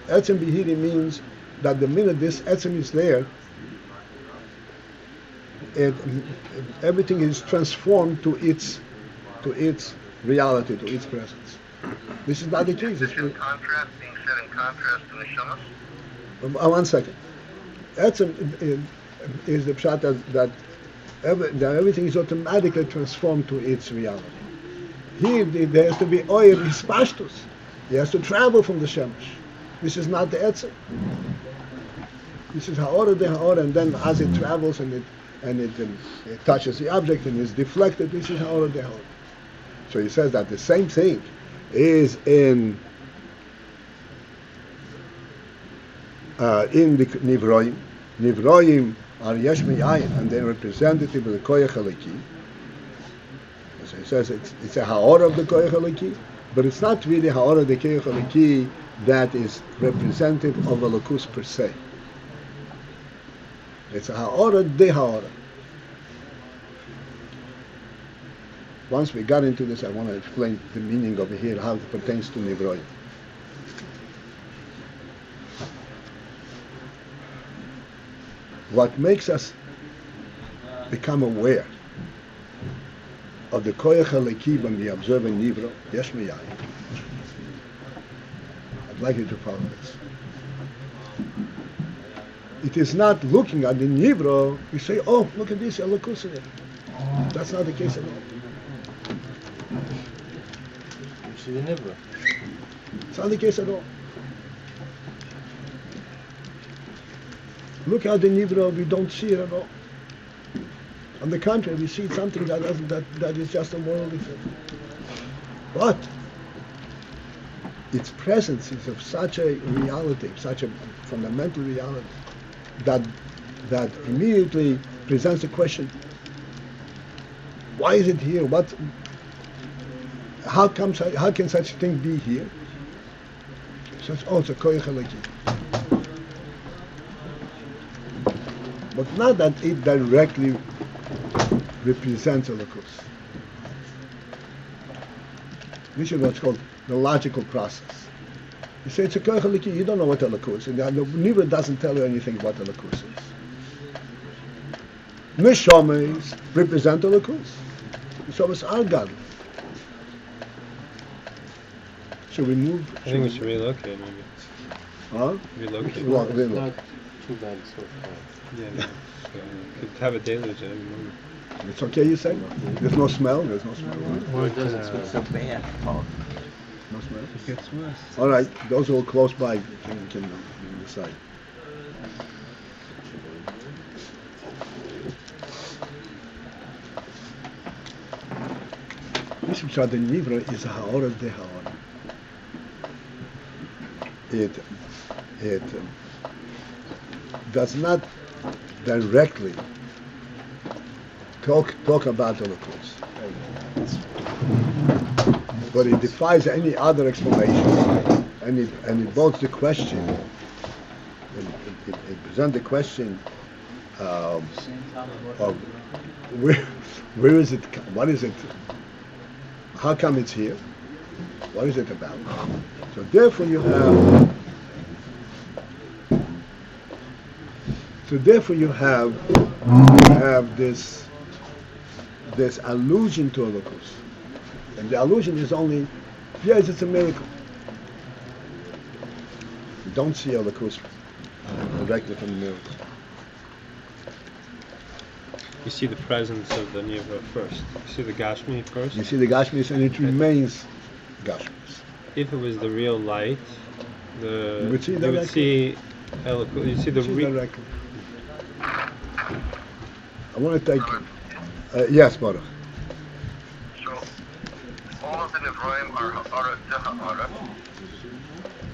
Etzem Bihiri means that the minute this Etzem is there, everything is transformed to its reality, to its presence. This is not the case. This is contrast, being set in contrast to Neshamas? 1 second. Etzem is the pshat that everything is automatically transformed to its reality. Here, there has to be oil, hispashtus. He has to travel from the shemesh. This is not the etzem. This is ha'ora de ha'ora, and then as it travels and it touches the object and is deflected, this is ha'ora de ha'ora. So he says that the same thing is in the nivroim. Nivroim are yesh Ayin, and they're representative of the koyach halaki. So he says it's a ha'ora of the koyach halaki, but it's not really ha'ora of the koyach halaki that is representative of a lakus per se. It's a ha'ora de ha'ora. Once we got into this, I want to explain the meaning over here, how it pertains to nivroim. What makes us become aware of the koyach halaki when we observe a nivro, yesh Ayin. I'd like you to follow this. It is not looking at the nivro, you say, oh, look at this, alakus in it. That's not the case at all. You see the nivro. It's not the case at all. Look at the nivro, we don't see it at all. On the contrary, we see something that is just a worldly thing. But its presence is of such a reality, such a fundamental reality, that immediately presents the question: why is it here? How can such a thing be here? So it's a koyach halaki. But not that it directly represents a lakus. This is what's called the logical process. You say it's a koyach halaki, you don't know what a lakus is. The nivra doesn't tell you anything about a lakus is. Neshamas represent a lakus. Neshamas are godly. Should we move? I think we should relocate, maybe. Huh? Relocate. It's not too bad so far. Yeah, no. Could have a deluge every moment. It's okay, you say? There's no smell? There's no smell. Or it doesn't smell so bad. No smell? It gets worse. All right, those who are close by can decide. This Pshat Nivra is a ha'ora de ha'ora. It does not directly talk about the lakus, but it defies any other explanation, and it bolts the question. It presents the question of where is it? What is it? How come it's here? What is it about? So therefore you have this allusion to a lakus, and the allusion is only, yes, it's a miracle. You don't see a lakus directly from the miracle. You see the presence of the nivra first. You see the gashmi first. You see the gashmis, and it remains gashmis. If it was the real light, You would see you directly. would see you see the Directly. I want to take. Yes, Baruch. So, all of the Nivroim are ha'ara de ha'ara,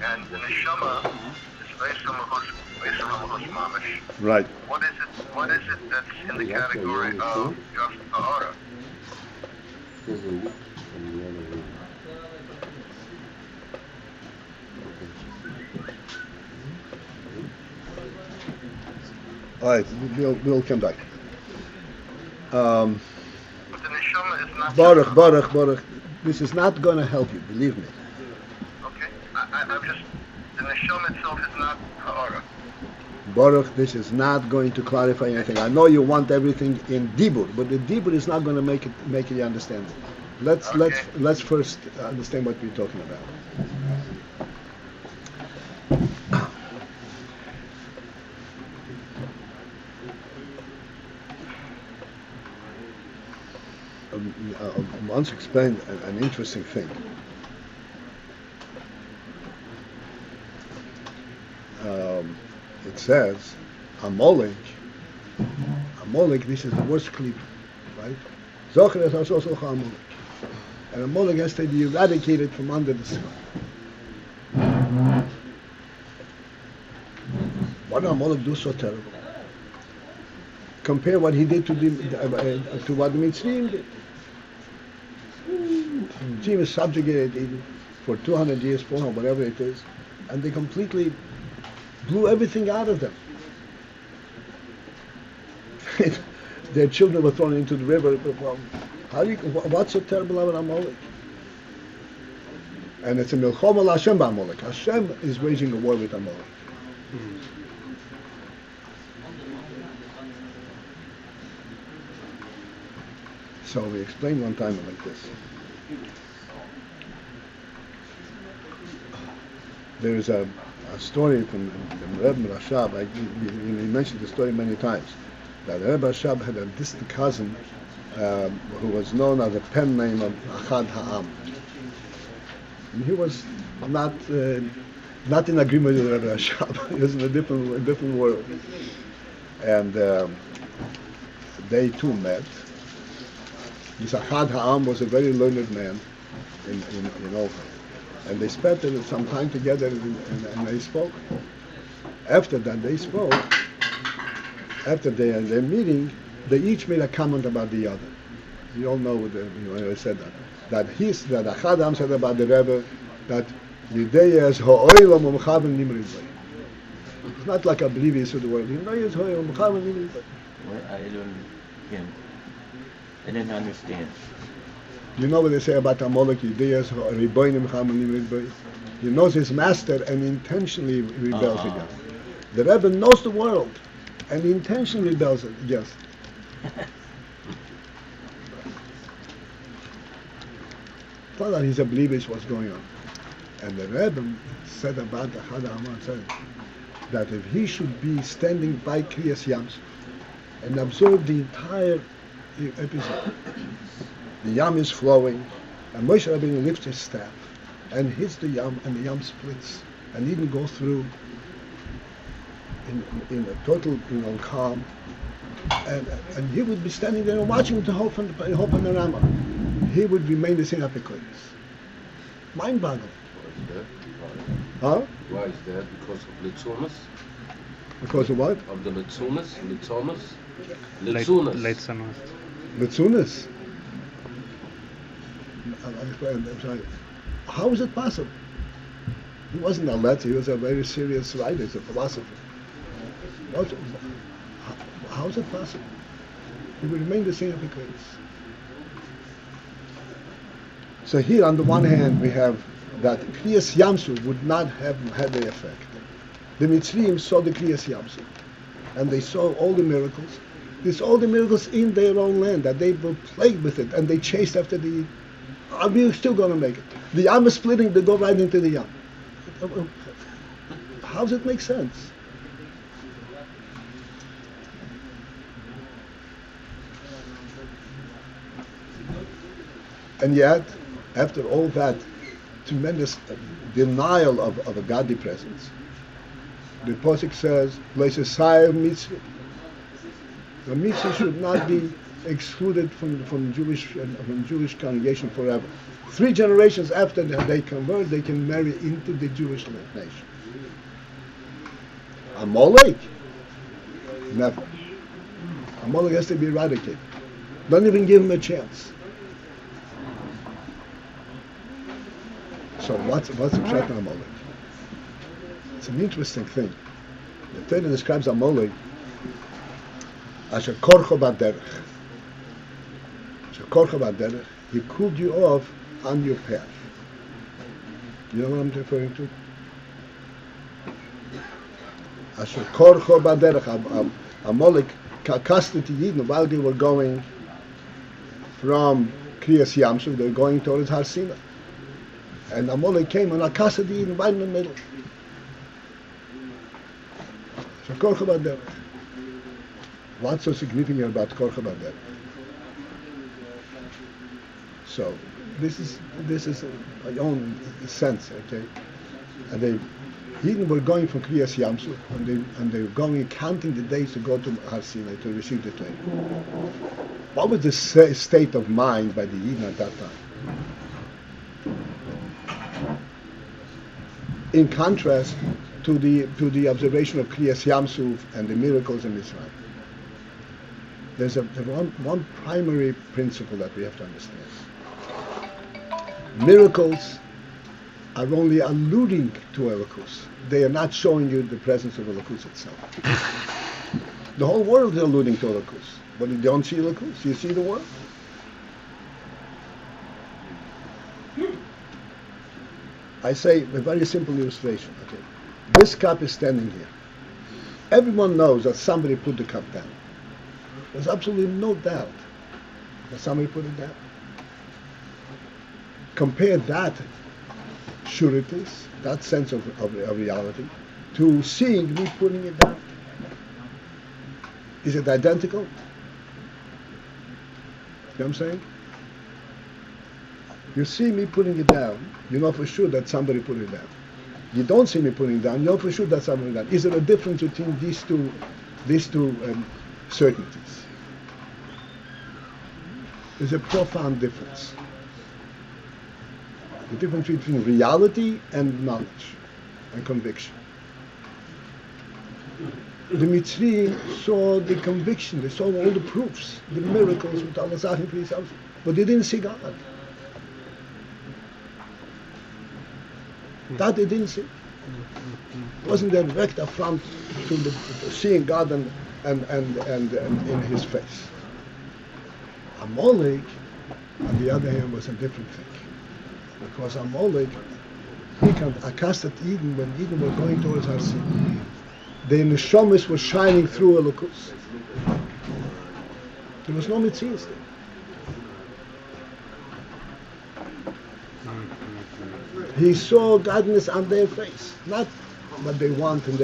and the Neshama is Beis Mamash. Right. What is it that's in the category of just ha'ara? There's a leak in the other room. All right, we'll come back. But the neshama is not. Baruch, this is not going to help you, believe me. Okay, I'm just. The neshama itself is not ha'ara. Baruch, this is not going to clarify anything. I know you want everything in dibur, but the dibur is not going to make you understand it. Let's first understand what we're talking about. I once explained an interesting thing. It says, Amalek, this is the worst clip, right? Zocher is also Amalek. And Amalek has to be eradicated from under the sky. What did Amalek do so terrible? Compare what he did to what the Mitzrayim did. Mitzrayim is subjugated for 200 years, 400, whatever it is, and they completely blew everything out of them. Their children were thrown into the river. What's so terrible about Amalek? And it's a milchom al Hashem b'Amalek. Hashem is waging a war with Amalek. So we explained one time like this. There is a story from the Rebbe Rashab. He mentioned the story many times. That the Rebbe Rashab had a distant cousin who was known as the pen name of Achad Ha'am. And he was not in agreement with the Rebbe Rashab. He was in a different world. And they too met. This Achad Ha'am was a very learned man in Ophir. And they spent some time together and they spoke. After that they spoke, after their meeting, they each made a comment about the other. You all know what I said that. That Achad Ha'am said about the Rebbe that Yidei is ha'olam u'mechaven nimrid bay. It's not like oblivious to the world. Yidei is ha'olam u'mechaven nimrid bay. I didn't understand. You know what they say about Amalek? Yidei ribonim chamonim riboy. He knows his master and intentionally rebels against. The Rebbe knows the world and he intentionally rebels against. Thought that he's oblivious what's going on. And the Rebbe said about the Chad Ha'am said that if he should be standing by Kriyas Yams and observe the entire episode, the Yam is flowing, and Moshe Rabbeinu lifts his staff and hits the Yam, and the Yam splits, and even goes through in a total, calm. And he would be standing there and watching the whole panorama. He would remain the same Epicurus. Mind-boggling. Huh? Why is that? Because of Litzumas? Because of what? Of the Litzumas? Litzunas. Litzunas. I'm sorry. How is it possible? He wasn't a letter, he was a very serious writer, he's a philosopher. How is it possible? He would remain the same Epicurus. So here, on the one hand, we have that Kriyas Yamsuf would not have had the effect. The Mitzrayim saw the Kriyas Yamsuf, and they saw all the miracles. There's all the miracles in their own land, that they were plagued with it, and they chased after the... Are we still going to make it? The Yam is splitting, they go right into the Yam. How does it make sense? And yet, after all that tremendous denial of a godly presence, the Pasuk says, "Leisesayv mitzvah." The mitzvah should not be excluded from Jewish congregation forever. 3 generations after they convert, they can marry into the Jewish nation. Amalek, never. Amalek has to be eradicated. Don't even give him a chance. So what's the pshat on Amalek? It's an interesting thing. The Torah describes Amalek as a korcho baderech. As a korcho baderech, he cooled you off on your path. You know what I'm referring to? As a korcho baderech, Amalek casted the Yidden while they were going from Kriyas Yamsuf, they were going towards Har Sinai. And Amalek came and casted the Yidden right in the middle. So Korcha Baderech. What's so significant about Korcha Baderech? So this is my own sense, okay? And they Yidden were going from Kriyas Yamsuf, and they were going and counting the days to go to Har Sinai to receive the Torah. What was the state of mind by the Yidden at that time? In contrast to the observation of Kriyas Yamsuf and the miracles in Israel, there's one primary principle that we have to understand. Miracles are only alluding to Elokus. They are not showing you the presence of Elokus itself. The whole world is alluding to Elokus, but you don't see Elokus. You see the world. I say a very simple illustration. Okay, this cup is standing here. Everyone knows that somebody put the cup down. There's absolutely no doubt that somebody put it down. Compare that sureties, that sense of reality, to seeing me putting it down. Is it identical? You know what I'm saying? You see me putting it down, you know for sure that somebody put it down. You don't see me putting it down, you know for sure that somebody put it down. Is there a difference between these two certainties? There's a profound difference. The difference between reality and knowledge and conviction. The Mitzrayim saw the conviction, they saw all the proofs, the miracles with Allah Zahim for himself, but they didn't see God. That they didn't see. Wasn't there direct affront to seeing God and in His face. Amalek, on the other hand, was a different thing. Because Amalek, he cast at Eden when Eden were going towards Har Sinai. The neshamas were shining through Elokus. There was no mitzvahs there. He saw godness on their face, not what they want in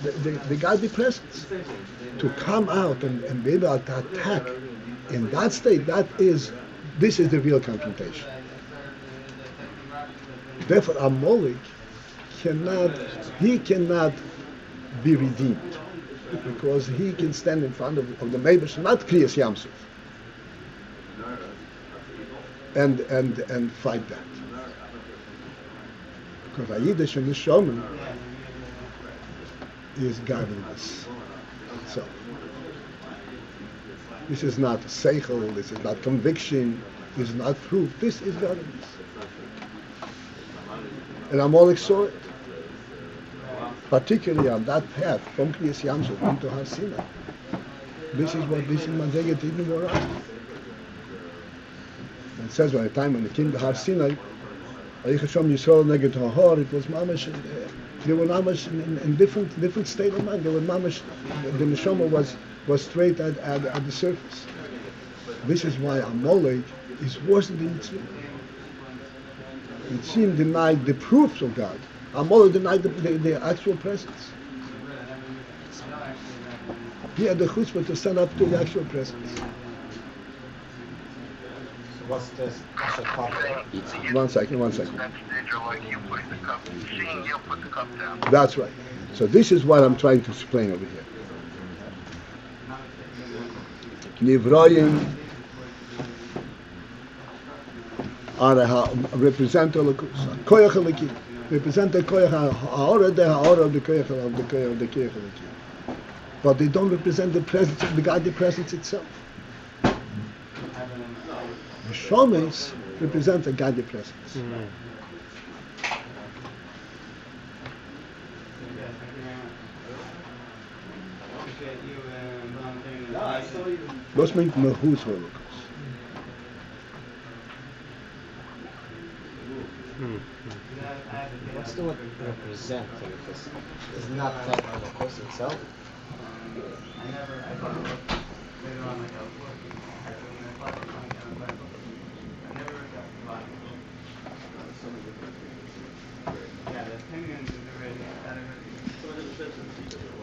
the godly presence. To come out and be able to attack in that state, this is the real confrontation. Therefore, Amalek cannot be redeemed because he can stand in front of the neighbors, not Kriyas Yamsuf, and fight that. Because Ayidish and Nishomen is godliness itself. This is not sechel, this is not conviction, this is not proof, this is godliness. And Amalek saw it, particularly on that path from Kriyas Yamsuf into Har Sinai. This is Madreget Eden were on. And it says by the time when they came to Har Sinai, it was mamash. They were mamash in different state of mind. They were mamash. The neshama was straight at the surface. This is why Amalek is worse than the Mitzrayim. Mitzrayim denied the proofs of God. Amalek denied the actual presence. He had the chutzpah to stand up to the actual presence. What's this? What's the problem? One second. That stage of like you put the cup, seeing you put the cup down. That's right. So this is what I'm trying to explain over here. Nivroyim represent Elokus. Koyach Elokim represent the Koyach Ha'ora of the Koyach of the Koyach Elokim. But they don't represent the presence of the godly presence itself. The Shomes represent a godly presence. Was meint Mahus Holocaust? What's the word represent? It's not that Holocaust itself.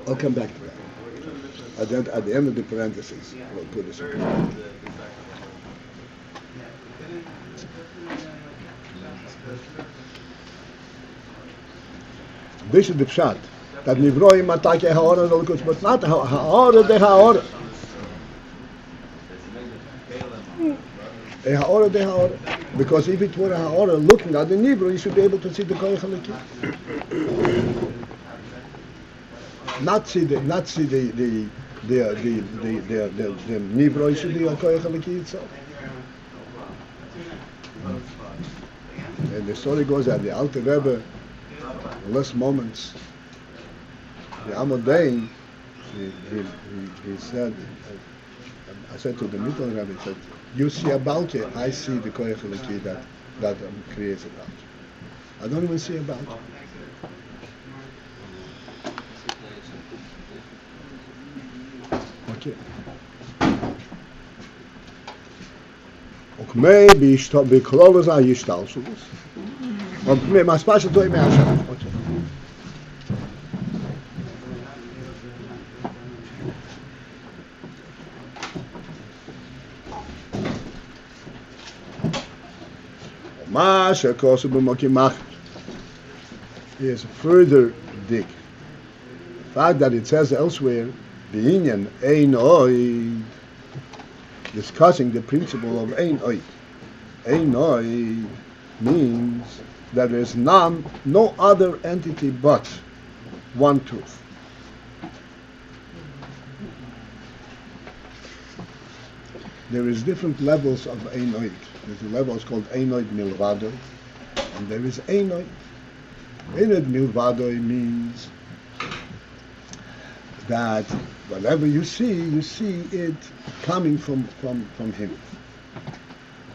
I'll come back to that. At the end of the parentheses, we'll put this in. This is the pshat. That nivroim atake haora holocaust, but not haora de haora. A haora de haora. Because if it were a haora looking at the nivro, you should be able to see the koyach halakhi. Not see the nivro, you should be a koyach halakhi itself. And the story goes that the Alter Rebbe, in less moments, the Amodain, he said, I said to the Middle Rebbe, he said, you see a Balke, I see the Koyach Eliki that creates a Balke. I don't even see a Balke. Okay. Okay, בכלול זה הישתלשלות. מהספר של תואי מהשם. אוקיי. מה שכוסו במוקים אחר. Is further dig. The fact that it says elsewhere, the Inyan Ein Oid, discussing the principle of Ein Oid. Ein Oid means that there is no other entity but one truth. There is different levels of Ein Oid. There's a level called Ein Oid Milvado, and there is Ein Oid. Ein Oid Milvado means that whatever you see it coming from him.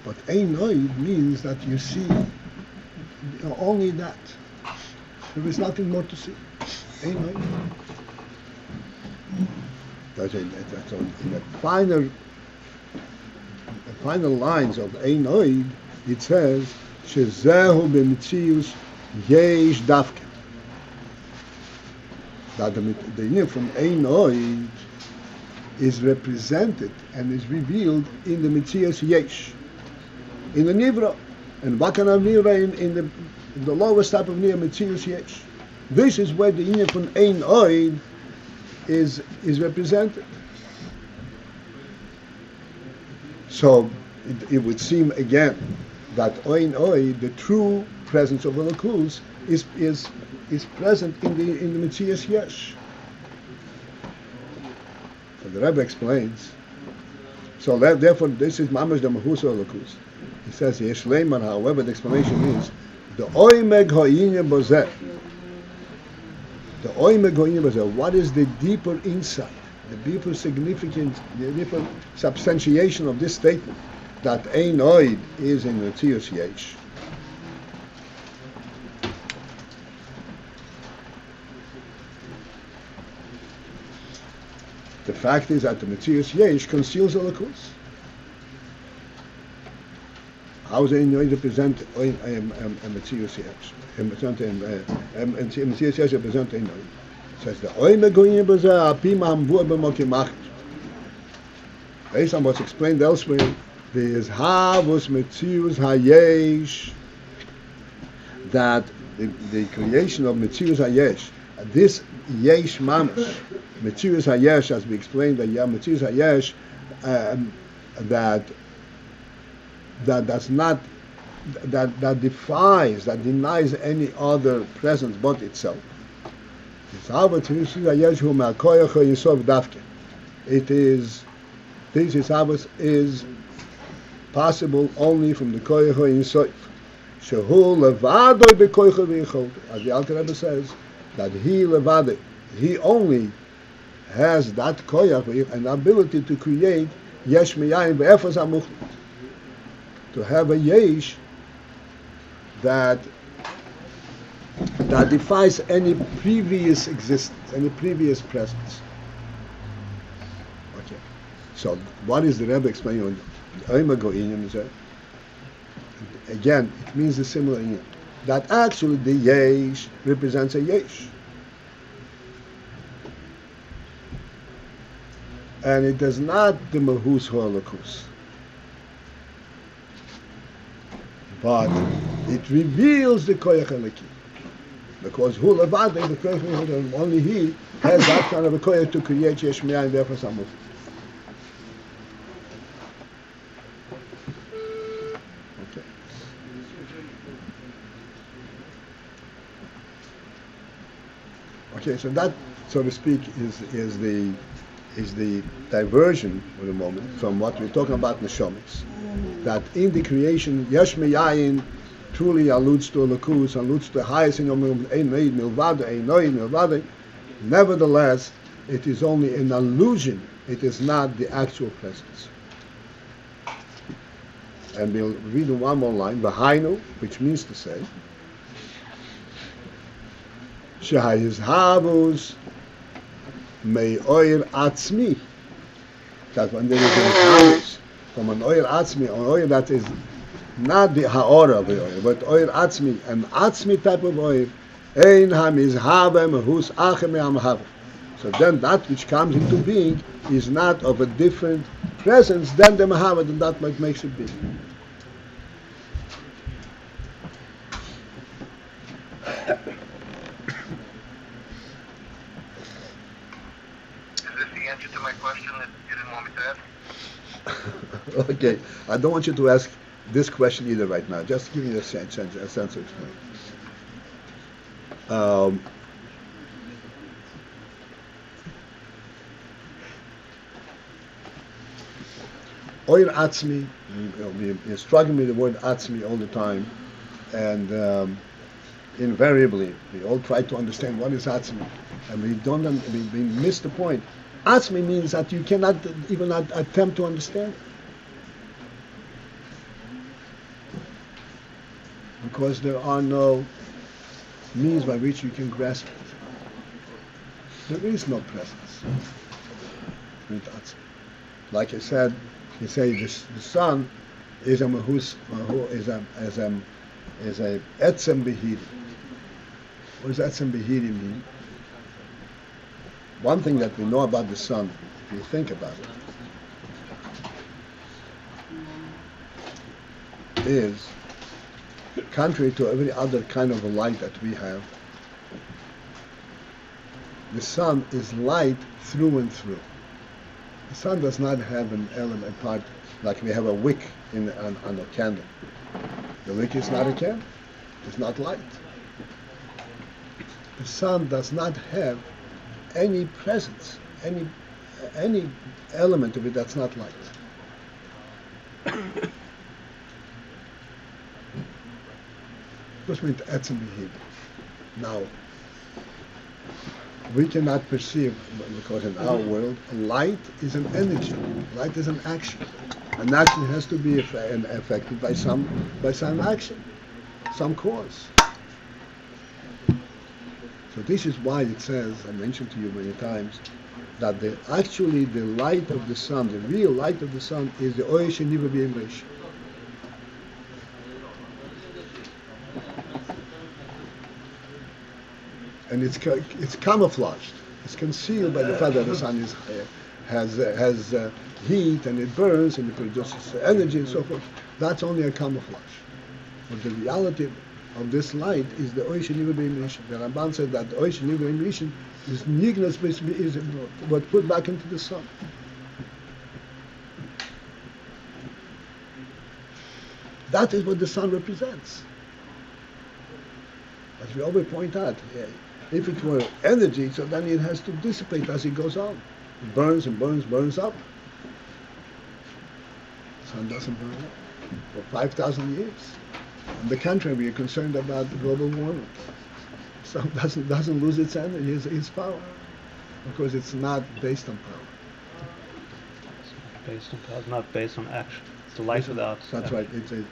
But Ein Oid means that you see only that. There is nothing more to see. Ein Oid. That's in the final lines of Ein Oid, it says, Shezehu b'mitzius yesh dafke. That the name from Ein Oid is represented and is revealed in the mitzius yesh, in the nivra. And what kind of nivra in the lowest type of nivra, mitzius yesh. This is where the name from Ein Oid is represented. So it would seem again that Ein Oid, the true presence of Elokus, is present in the Metzias Yesh. So the Rebbe explains. So therefore, this is Mamash the Mahus Elokus. He says Yesh Leiman. However, the explanation is the Oimeg Ho'inya Bozeh. The Oimeg Ho'inya Bozeh. What is the deeper insight, the deeper significance, the deeper substantiation of this statement that Ein Oid is in Metzias Yesh? The fact is that the Metzias Yesh conceals Elokus. How is Ein Oid represent Metzias Yesh? Metzias Yesh represent Ein Oid. It says the Oime Goyim B'Zeh Apim Hamvur B'Mokim Achir. Based on what's explained elsewhere, there is Havus Metzius Hayesh, that the creation of Metzius Hayesh, this Yesh Mamash, Metzius Hayesh, as we explained, that Metzius Hayesh, that defies, that denies any other presence but itself. It is, this is possible only from the Koyach HaYinsof. Shehu levadoi bekoyach v'yichol. As the Alter Rebbe says, that he levadoi, he only has that koyach, an ability to create yesh miyayin ve'efos hamuchlit, to have a yesh that defies any previous existence, any previous presence. Okay. So what is the Rebbe explaining on Ayyin? Again, it means a similar thing. That actually the yesh represents a yesh. And it does not the mahus holokus. But it reveals the koyach eliki. Because hu levad, the koyach eliki, only he has that kind of a koyach to create yesh miyayin ve'efos hamuchlit. Okay, so that, so to speak, is the diversion for the moment from what we're talking about neshomis. That in the creation, yesh miyayin truly alludes to Elokus, alludes to the highest in ein milvado, ein noi milvado. Nevertheless, it is only an allusion. It is not the actual presence. And we'll read one more line, v'hainu, which means to say, Shehayizhavus me'oir atzmi. That when there is an Yizhavus from an oir atzmi, an oir that is not the ha'ora of the oir, but oir atzmi, an atzmi type of oir, ein hamizhave mehus achem me'amhav. So then that which comes into being is not of a different presence than the Muhammad, and that what makes it be. Answer to my question that you didn't want me to ask? Okay, I don't want you to ask this question either right now. Just give me a sense to explain. Oir atzmi, we're struggling with the word atzmi all the time, and invariably we all try to understand what is atzmi, and we miss the point. Atzmi means that you cannot even attempt to understand it. Because there are no means by which you can grasp it. There is no presence with Atzmi. Like I said, you say the sun is a mahus, is a etzem behiri. What does etzem behiri mean? One thing that we know about the sun, if you think about it, is contrary to every other kind of a light that we have, the sun is light through and through. The sun does not have an element part like we have a wick on a candle. The wick is not a candle. It's not light. The sun does not have any presence, any element of it that's not light. Which means etzem behiri. Now, we cannot perceive, because in our world, light is an energy. Light is an action. An action has to be affected by some action, some cause. So this is why it says, I mentioned to you many times, that actually the light of the sun, the real light of the sun, is the oil sheniva b'AyinBase. And it's camouflaged. It's concealed by the fact that the sun has heat and it burns and it produces energy and so forth. That's only a camouflage. But the reality of this light is the oil sheniva b'AyinBase. The Ramban said that the oil sheniva b'AyinBase is nignas, is what put back into the sun. That is what the sun represents. As we always point out, if it were energy, so then it has to dissipate as it goes on. It burns and burns up. The sun doesn't burn up for 5,000 years. On the contrary, we are concerned about the global warming. The sun doesn't lose its energy, its power. because it's not based on power. Based on power, not based on action. It's the life without. That's action. right. It's a,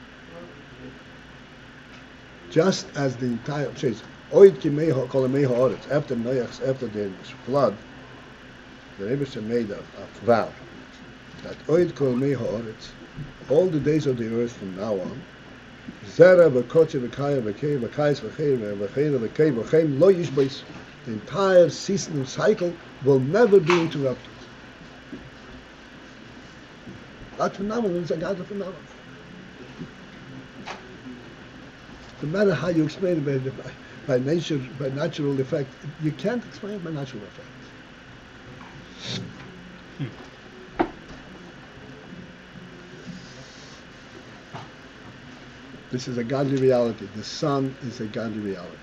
just as the entire says, Oid ki meho kol meho oretz. After Noach's, after the flood, the Rebbe made a vow that Oid kol meho oretz, all the days of the earth from now on, Zera v'kotze v'kaya v'kei v'kais v'chei v'chei v'kei v'cheim lo yishbeis. The entire season and cycle will never be interrupted. That phenomenon is a God phenomenon. No matter how you explain it by nature, by natural effect, you can't explain it by natural effect. This is a godly reality. The sun is a godly reality.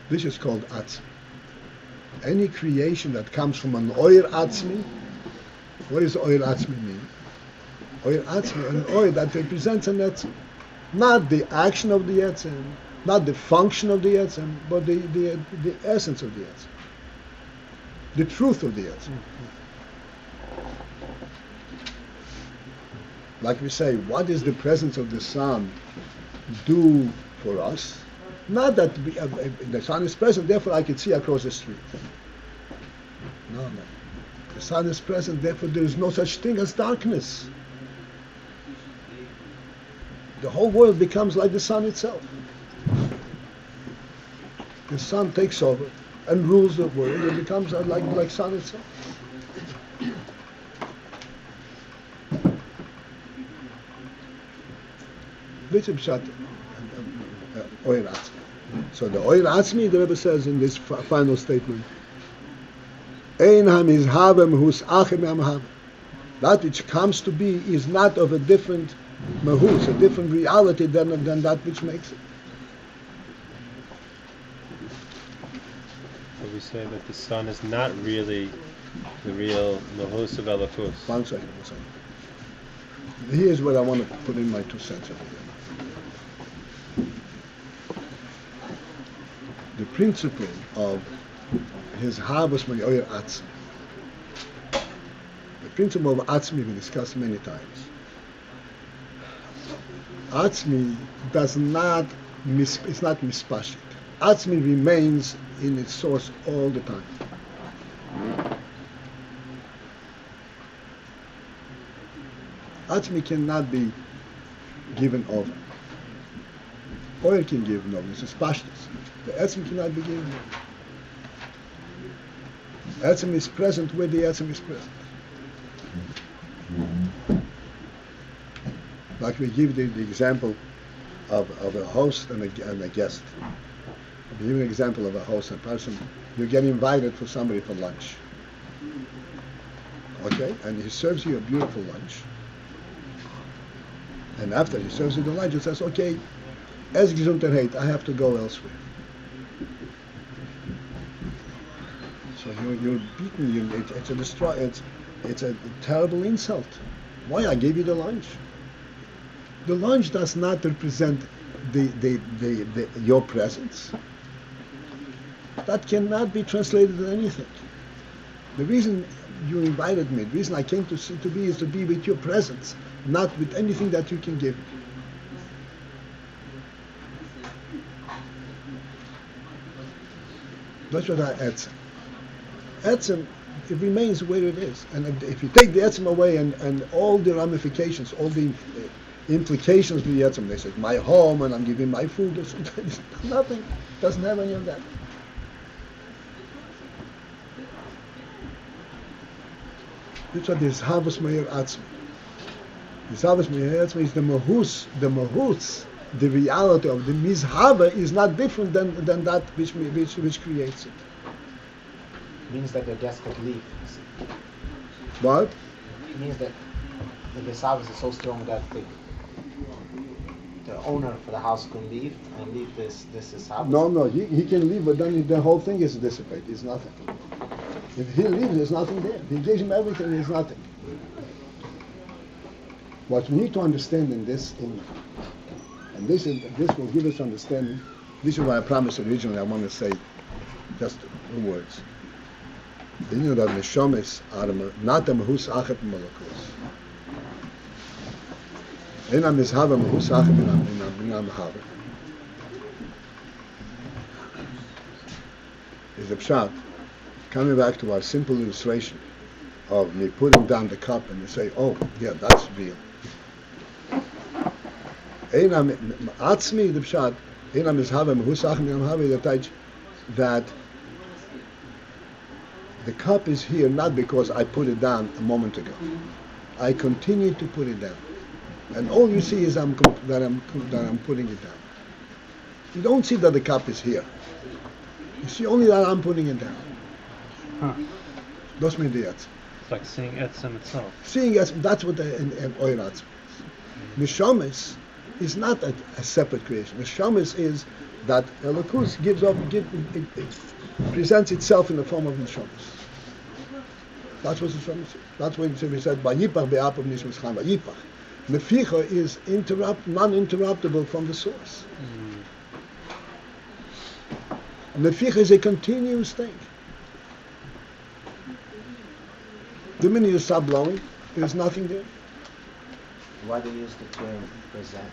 This is called Atzmi. Any creation that comes from an Oir Atzmi, what does Oir Atzmi mean? Oir Atzmi, an Oir that represents an Etzem. Not the action of the Etzem, not the function of the Etzem, but the essence of the Etzem. The truth of the Etzem. Like we say, what does the presence of the sun do for us? Not that the sun is present, therefore I can see across the street. No. The sun is present, therefore there is no such thing as darkness. The whole world becomes like the sun itself. The sun takes over and rules the world. It becomes like sun itself. This is Pshat, Oir Atzmi. So the Oir Atzmi, the Rebbe says in this final statement, Ein hamizhavem hus achem hamhavem. That which comes to be is not of a different mahus, a different reality than that which makes it. So we say that the sun is not really the real mahus of Elafus. One second. Here's what I want to put in my 2 cents over here. The principle of his harvest by Oyer Atzmi. The principle of Atzmi we discussed many times. Atzmi does not it's not mispashit. Atzmi remains in its source all the time. Atzmi cannot be given over. Oil can give over. This is pashtus. The Atzmi cannot be given over. Atzmi is present where the Atzmi is present. Like we give the example of a host and a guest. We give an example of a host and person. You get invited for somebody for lunch. Okay? And he serves you a beautiful lunch. And after he serves you the lunch, he says, okay, as Gesundheit, I have to go elsewhere. So you're beaten. It's a destroy. It's a terrible insult. Why? I gave you the lunch. The lunch does not represent your presence. That cannot be translated to anything. The reason you invited me, the reason I came to be is to be with your presence, not with anything that you can give me. That's what I etzem. Etzem, it remains where it is. And if you take the etzem away and all the ramifications, all the implications of the etzem, they say, my home and I'm giving my food, or something, nothing, doesn't have any of that. That's what this harvest meir atzmi. This harvest meir atzmi is the mahus, the reality of the mizhava is not different than that which creates it. Means that the guest could leave. What? It means that the mizhava is so strong that the owner for the house can leave and leave this house. No, he can leave, but then the whole thing is dissipated. It's nothing. If he leaves, there's nothing there. If he gives him everything, there's nothing. What we need to understand in this, And this will give us understanding. This is what I promised originally. I want to say just two words. You know that neshamis are not a mahus achet malakus. Ena mizhava mahus achet bina mahava. Is the pshat coming back to our simple illustration of me putting down the cup and you say, oh, yeah, that's real. Ena atzmi the pshat ena mizhava mahus achet bina mahava that the cup is here not because I put it down a moment ago. I continue to put it down, and all you see is that I'm putting it down. You don't see that the cup is here. You see only that I'm putting it down. Das meint jetzt. It's like seeing etzem itself. Seeing as that's what the oiratz. Neshamis is not a separate creation. Neshamis is that Elokus it presents itself in the form of neshamis. That's what neshamis is. That's what we said by Yipach be'apav nishmas chan Yipach. Neficha is non-interruptible from the source. Neficha is a continuous thing. The minute you stop blowing, there's nothing there. Why do you use the term represent?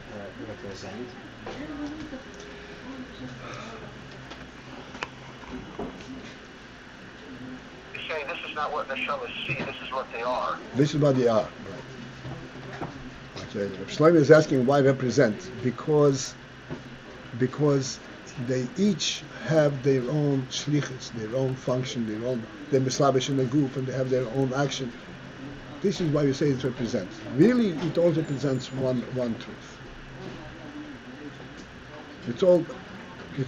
You're saying this is not what neshamas see, this is what they are. This is what they are. Right. Okay. Shlomo is asking why represent, because they each have their own shlichus, their own function, they're mislavish in the group, and they have their own action. This is why we say it represents. Really, it all represents one truth. It's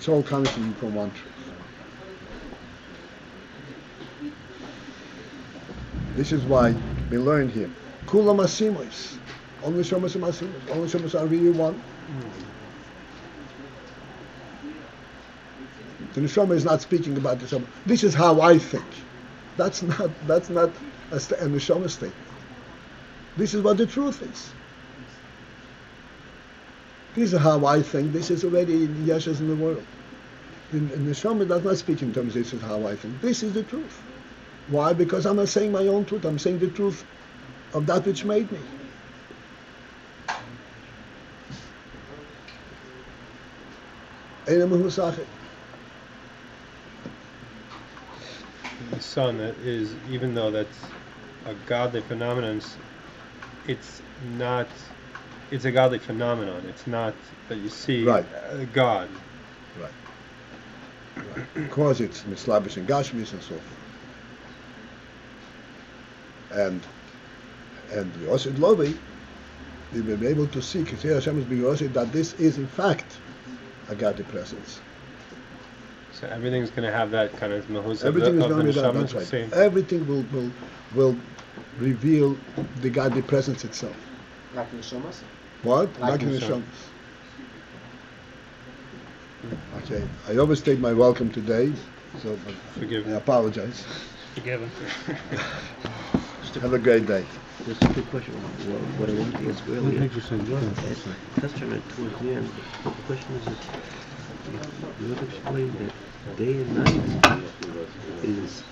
all coming from one truth. This is why we learn here. Kula masimois. All neshamas are masimos. All neshamas are really one. The neshama is not speaking about the neshama. This is how I think. That's not a neshama statement. This is what the truth is. This is how I think. This is already yeshes in the world. The neshama does not speak in terms of this is how I think. This is the truth. Why? Because I'm not saying my own truth. I'm saying the truth of that which made me. The sun, that is, even though that's a godly phenomenon, it's a godly phenomenon. It's not that you see God. Right. Because it's mislabish and gashmis and so forth. And Yosid Lovi, we will be able to see that this is in fact a godly presence. So everything's going to have that kind of mahus. Everything is going to be that. That's right. Same. Everything will reveal the godly presence itself. Like neshamas? What? Like neshamas. Okay. I overstayed my welcome today, so Forgive I me. apologize. Forgive him. Have a great day. Just a quick question. What I wanted to ask earlier, Testament towards the end, the question is that you have explained that day and night is